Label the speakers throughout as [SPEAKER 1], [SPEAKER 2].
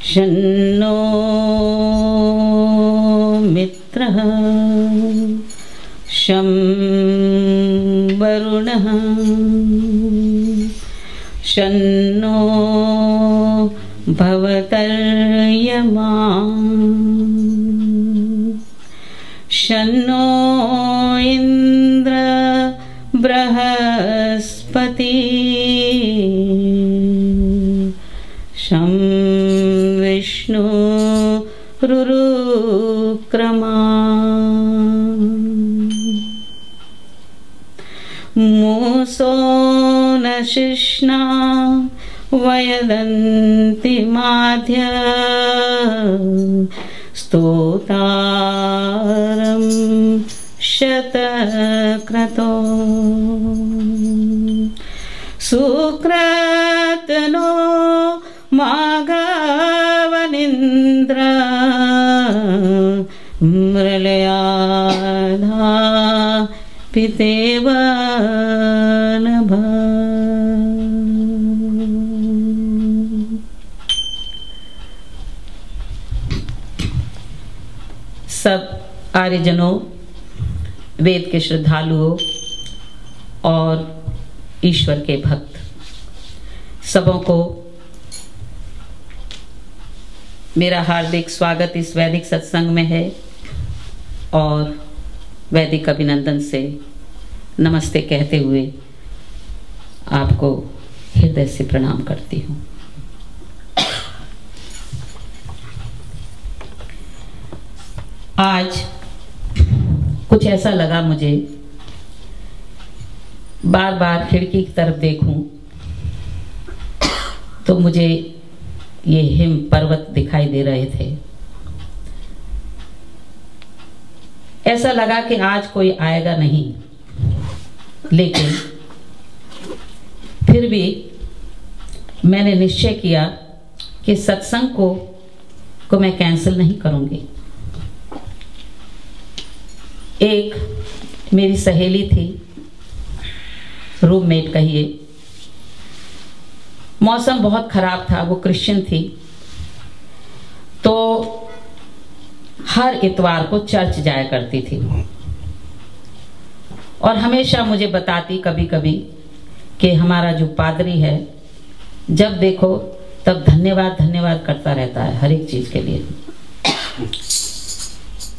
[SPEAKER 1] शन्नो मित्रः शं वरुणः शन्नो भवतर्यमा शन्नो इंद्र बृहस्पति शं विष्णु रुरुक्रमा मूसो न शिष्णा वयदन्ति माध्य स्तोतारं शतक्रतो सुक्रतनो माघवनिन्द्र मृळयाधा पितेव नभ। सब आर्यजनों, वेद के श्रद्धालुओं और ईश्वर के भक्त सबों को मेरा हार्दिक स्वागत इस वैदिक सत्संग में है और वैदिक अभिनंदन से नमस्ते कहते हुए आपको हृदय से प्रणाम करती हूँ। आज कुछ ऐसा लगा मुझे, बार बार खिड़की की तरफ देखूं तो मुझे ये हिम पर्वत दिखाई दे रहे थे। ऐसा लगा कि आज कोई आएगा नहीं, लेकिन फिर भी मैंने निश्चय किया कि सत्संग को मैं कैंसिल नहीं करूंगी। एक मेरी सहेली थी, रूममेट कहिए, मौसम बहुत खराब था, वो क्रिश्चियन थी, तो हर इतवार को चर्च जाया करती थी और हमेशा मुझे बताती कभी कभी कि हमारा जो पादरी है जब देखो तब धन्यवाद धन्यवाद करता रहता है हर एक चीज के लिए।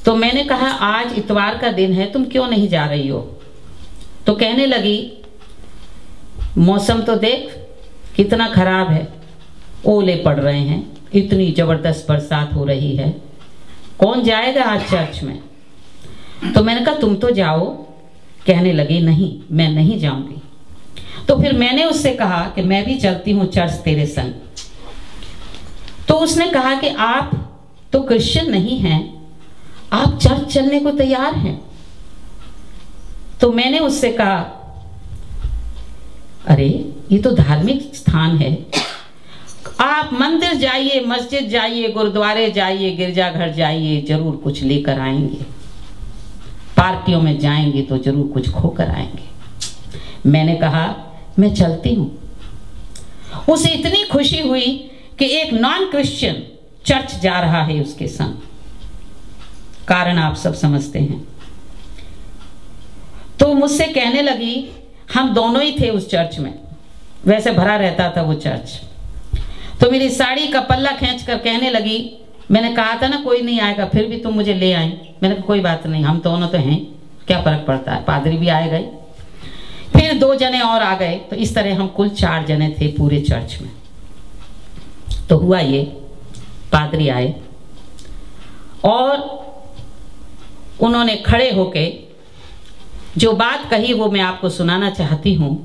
[SPEAKER 1] तो मैंने कहा आज इतवार का दिन है, तुम क्यों नहीं जा रही हो? तो कहने लगी मौसम तो देख कितना खराब है, ओले पड़ रहे हैं, इतनी जबरदस्त बरसात हो रही है, कौन जाएगा आज चर्च में? तो मैंने कहा तुम तो जाओ। कहने लगी नहीं, मैं नहीं जाऊंगी। तो फिर मैंने उससे कहा कि मैं भी चलती हूँ चर्च तेरे संग। तो उसने कहा कि आप तो क्रिश्चियन नहीं हैं, आप चर्च चलने को तैयार हैं? तो मैंने उससे कहा अरे ये तो धार्मिक स्थान है, आप मंदिर जाइए, मस्जिद जाइए, गुरुद्वारे जाइए, गिरजाघर जाइए, जरूर कुछ लेकर आएंगे, पार्टियों में जाएंगे तो जरूर कुछ खोकर आएंगे। मैंने कहा मैं चलती हूं। उसे इतनी खुशी हुई कि एक नॉन क्रिश्चियन चर्च जा रहा है उसके संग। कारण आप सब समझते हैं। तो मुझसे कहने लगी, हम दोनों ही थे उस चर्च में, वैसे भरा रहता था वो चर्च। तो मेरी साड़ी का पल्ला खींच कर कहने लगी, मैंने कहा था ना कोई नहीं आएगा, फिर भी तुम मुझे ले आई। मैंने कहा कोई बात नहीं, हम दोनों तो हैं, क्या फर्क पड़ता है, पादरी भी आएगा ही। फिर 2 जने और आ गए, तो इस तरह हम कुल 4 जने थे पूरे चर्च में। तो हुआ ये, पादरी आए और उन्होंने खड़े होके जो बात कही वो मैं आपको सुनाना चाहती हूं,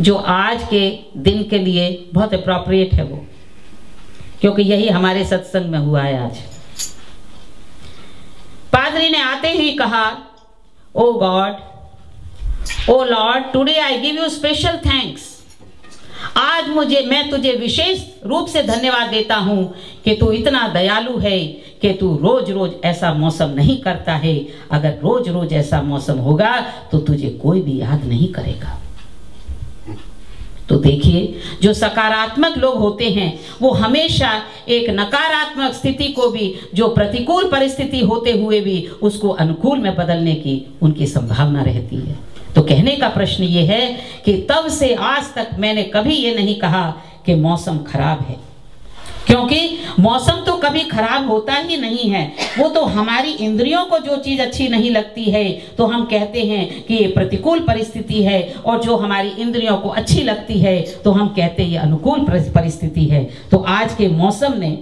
[SPEAKER 1] जो आज के दिन के लिए बहुत अप्रोप्रिएट है वो, क्योंकि यही हमारे सत्संग में हुआ है आज। पादरी ने आते ही कहा, oh God, oh Lord, today I give you special thanks. आज मैं तुझे विशेष रूप से धन्यवाद देता हूं कि तू इतना दयालु है कि तू रोज रोज ऐसा मौसम नहीं करता है। अगर रोज रोज ऐसा मौसम होगा तो तुझे कोई भी याद नहीं करेगा। तो देखिए, जो सकारात्मक लोग होते हैं वो हमेशा एक नकारात्मक स्थिति को भी, जो प्रतिकूल परिस्थिति होते हुए भी, उसको अनुकूल में बदलने की उनकी संभावना रहती है। तो कहने का प्रश्न ये है कि तब से आज तक मैंने कभी ये नहीं कहा कि मौसम खराब है, क्योंकि मौसम तो कभी खराब होता ही नहीं है। वो तो हमारी इंद्रियों को जो चीज अच्छी नहीं लगती है तो हम कहते हैं कि ये प्रतिकूल परिस्थिति है, और जो हमारी इंद्रियों को अच्छी लगती है तो हम कहते हैं ये अनुकूल परिस्थिति है। तो आज के मौसम ने,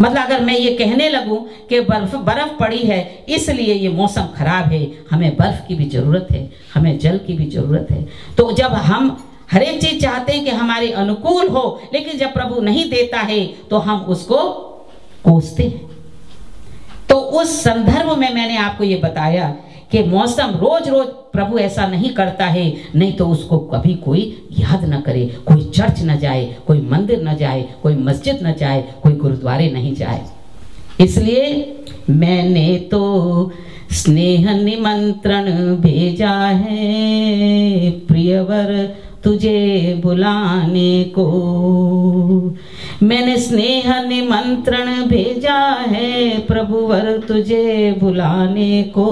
[SPEAKER 1] मतलब अगर मैं ये कहने लगूं कि बर्फ पड़ी है इसलिए ये मौसम खराब है, हमें बर्फ की भी जरूरत है, हमें जल की भी जरूरत है। तो जब हम हर एक चीज चाहते हैं कि हमारे अनुकूल हो, लेकिन जब प्रभु नहीं देता है तो हम उसको कोसते हैं। तो उस संदर्भ में मैंने आपको ये बताया कि मौसम रोज रोज प्रभु ऐसा नहीं करता है, नहीं तो उसको कभी कोई याद न करे, कोई चर्च न जाए, कोई मंदिर न जाए, कोई मस्जिद न जाए, कोई गुरुद्वारे नहीं जाए। इसलिए मैंने तो स्नेह निमंत्रण भेजा है प्रियवर तुझे बुलाने को, मैंने स्नेह निमंत्रण भेजा है प्रभुवर तुझे बुलाने को,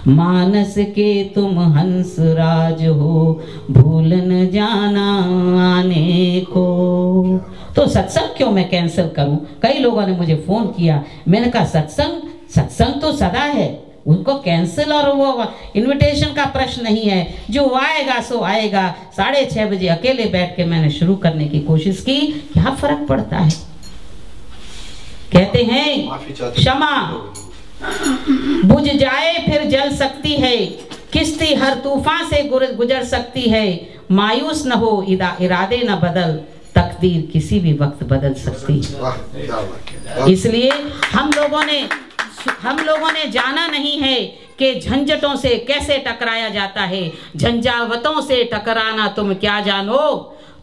[SPEAKER 1] मानस के तुम हंस राज हो भूल न जाना आने को। तो सत्संग क्यों मैं कैंसिल करूं? कई लोगों ने मुझे फोन किया, मैंने कहा सत्संग तो सदा है, उनको कैंसिल और वो इनविटेशन का प्रश्न नहीं है, जो आएगा सो आएगा। 6:30 बजे अकेले बैठ के मैंने शुरू करने की कोशिश की, क्या फर्क पड़ता है? कहते हैं क्षमा बुझ जाए फिर जल सकती है, किश्ती हर तूफान से गुजर सकती है, मायूस न हो इरादे न बदल, तकदीर किसी भी वक्त बदल सकती है। इसलिए हम लोगों ने जाना नहीं है कि झंझटों से कैसे टकराया जाता है, झंझावतों से टकराना तुम क्या जानो,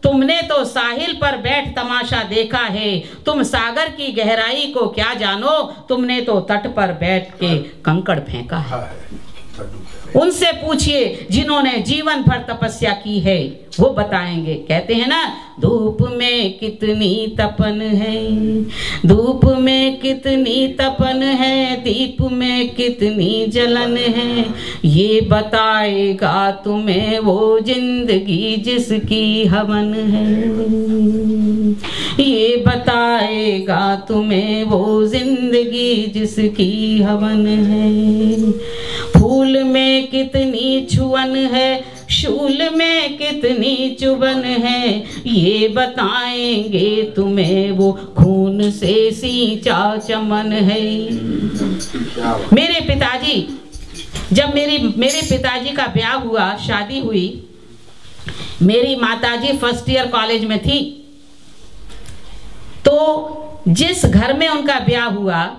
[SPEAKER 1] तुमने तो साहिल पर बैठ तमाशा देखा है, तुम सागर की गहराई को क्या जानो, तुमने तो तट पर बैठ के कंकड़ फेंका है। उनसे पूछिए जिन्होंने जीवन भर तपस्या की है, वो बताएंगे। कहते हैं ना, धूप में कितनी तपन है, धूप में कितनी तपन है, दीप में कितनी जलन है, ये बताएगा तुम्हें वो जिंदगी जिसकी हवन है, ये बताएगा तुम्हें वो जिंदगी जिसकी हवन है। फूल में कितनी छुअन है, शूल में कितनी चुभन है, ये बताएंगे तुम्हें वो खून से सींचा चमन है। मेरे पिताजी, जब मेरे पिताजी का ब्याह हुआ, शादी हुई, मेरी माताजी फर्स्ट ईयर कॉलेज में थी। तो जिस घर में उनका ब्याह हुआ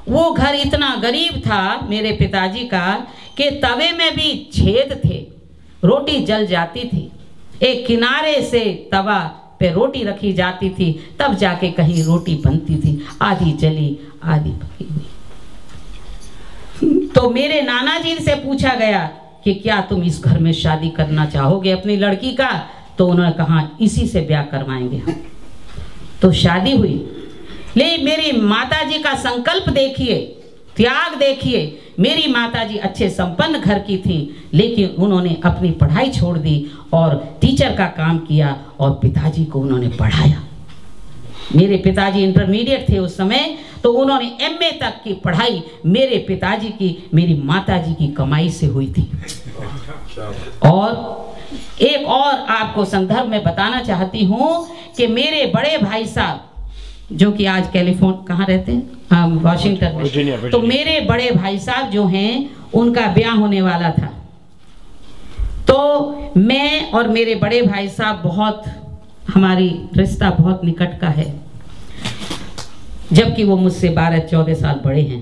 [SPEAKER 1] वो घर इतना गरीब था मेरे पिताजी का कि तवे में भी छेद थे, रोटी जल जाती थी, एक किनारे से तवा पे रोटी रखी जाती थी, तब जाके कहीं रोटी बनती थी, आधी जली आधी पकी हुई। तो मेरे नाना जी से पूछा गया कि क्या तुम इस घर में शादी करना चाहोगे अपनी लड़की का? तो उन्होंने कहा इसी से ब्याह करवाएंगे हम। तो शादी हुई। लेकिन मेरी माताजी का संकल्प देखिए, त्याग देखिए। मेरी माताजी अच्छे संपन्न घर की थी, लेकिन उन्होंने अपनी पढ़ाई छोड़ दी और टीचर का काम किया और पिताजी को उन्होंने पढ़ाया। मेरे पिताजी इंटरमीडिएट थे उस समय, तो उन्होंने एमए तक की पढ़ाई मेरे पिताजी की, मेरी माताजी की कमाई से हुई थी। और एक और आपको संदर्भ में बताना चाहती हूँ कि मेरे बड़े भाई साहब जो कि आज कैलिफोर्निया, कहाँ रहते हैं, वाशिंगटन में, वर्जीनिया। तो मेरे बड़े भाई साहब जो हैं उनका ब्याह होने वाला था। तो मैं और मेरे बड़े भाई साहब बहुत, हमारी रिश्ता बहुत निकट का है, जबकि वो मुझसे 12-14 साल बड़े हैं।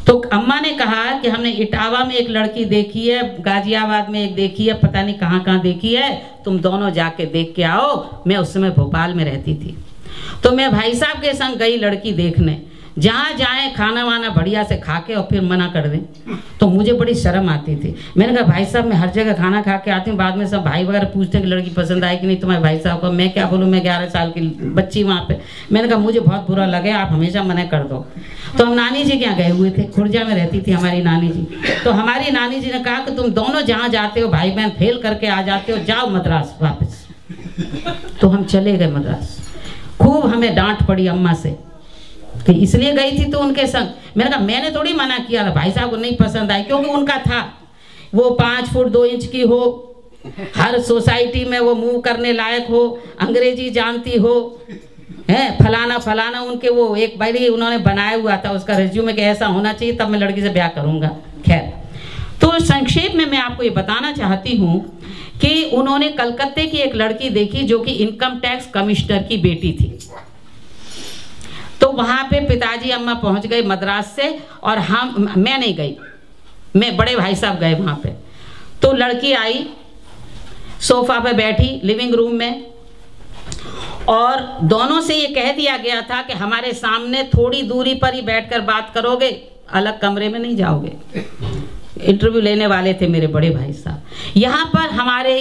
[SPEAKER 1] तो अम्मा ने कहा कि हमने इटावा में एक लड़की देखी है, गाजियाबाद में एक देखी है, पता नहीं कहाँ कहाँ देखी है, तुम दोनों जाके देख के आओ। मैं उस समय भोपाल में रहती थी। तो मैं भाई साहब के संग गई लड़की देखने। जहाँ जाएं खाना वाना बढ़िया से खा के और फिर मना कर दें। तो मुझे बड़ी शर्म आती थी। मैंने कहा भाई साहब मैं हर जगह खाना खा के आती हूँ, बाद में सब भाई वगैरह पूछते हैं कि लड़की पसंद आई कि नहीं तुम्हारे भाई साहब को। मैं क्या बोलूँ, मैं 11 साल की बच्ची वहाँ पे। मैंने कहा मुझे बहुत बुरा लगे, आप हमेशा मना कर दो। तो हम नानी जी के यहाँ गए हुए थे, खुर्जा में रहती थी हमारी नानी जी। तो हमारी नानी जी ने कहा कि तुम दोनों जहाँ जाते हो भाई बहन फेल करके आ जाते हो, जाओ मद्रास वापस। तो हम चले गए मद्रास। खूब हमें डांट पड़ी अम्मा से कि इसलिए गई थी तो उनके संग। मैंने कहा मैंने थोड़ी मना किया था, भाई साहब को नहीं पसंद आई, क्योंकि उनका था वो 5 फुट 2 इंच की हो, हर सोसाइटी में वो मूव करने लायक हो, अंग्रेजी जानती हो, है फलाना फलाना। उनके वो एक बारी उन्होंने बनाया हुआ था उसका रिज्यूमे कि ऐसा होना चाहिए तब मैं लड़की से ब्याह करूंगा। खैर, तो संक्षेप में मैं आपको ये बताना चाहती हूँ कि उन्होंने कलकत्ते की एक लड़की देखी जो कि इनकम टैक्स कमिश्नर की बेटी थी। तो वहां पे पिताजी अम्मा पहुंच गए मद्रास से, और मैं नहीं गई, मैं बड़े भाई साहब गए वहां पे। तो लड़की आई, सोफा पे बैठी लिविंग रूम में, और दोनों से ये कह दिया गया था कि हमारे सामने थोड़ी दूरी पर ही बैठकर बात करोगे, अलग कमरे में नहीं जाओगे। इंटरव्यू लेने वाले थे मेरे बड़े भाई साहब। यहाँ पर हमारे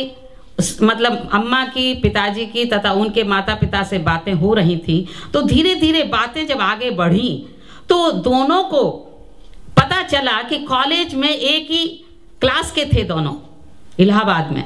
[SPEAKER 1] मतलब अम्मा की, पिताजी की तथा उनके माता पिता से बातें हो रही थी। तो धीरे धीरे बातें जब आगे बढ़ी तो दोनों को पता चला कि कॉलेज में एक ही क्लास के थे दोनों, इलाहाबाद में।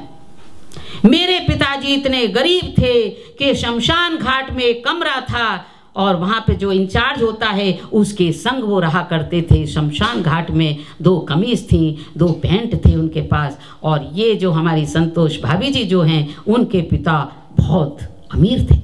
[SPEAKER 1] मेरे पिताजी इतने गरीब थे कि शमशान घाट में एक कमरा था, और वहां पे जो इंचार्ज होता है उसके संग वो रहा करते थे। शमशान घाट में 2 कमीज थी, 2 पैंट थे उनके पास। और ये जो हमारी संतोष भाभी जी जो हैं, उनके पिता बहुत अमीर थे।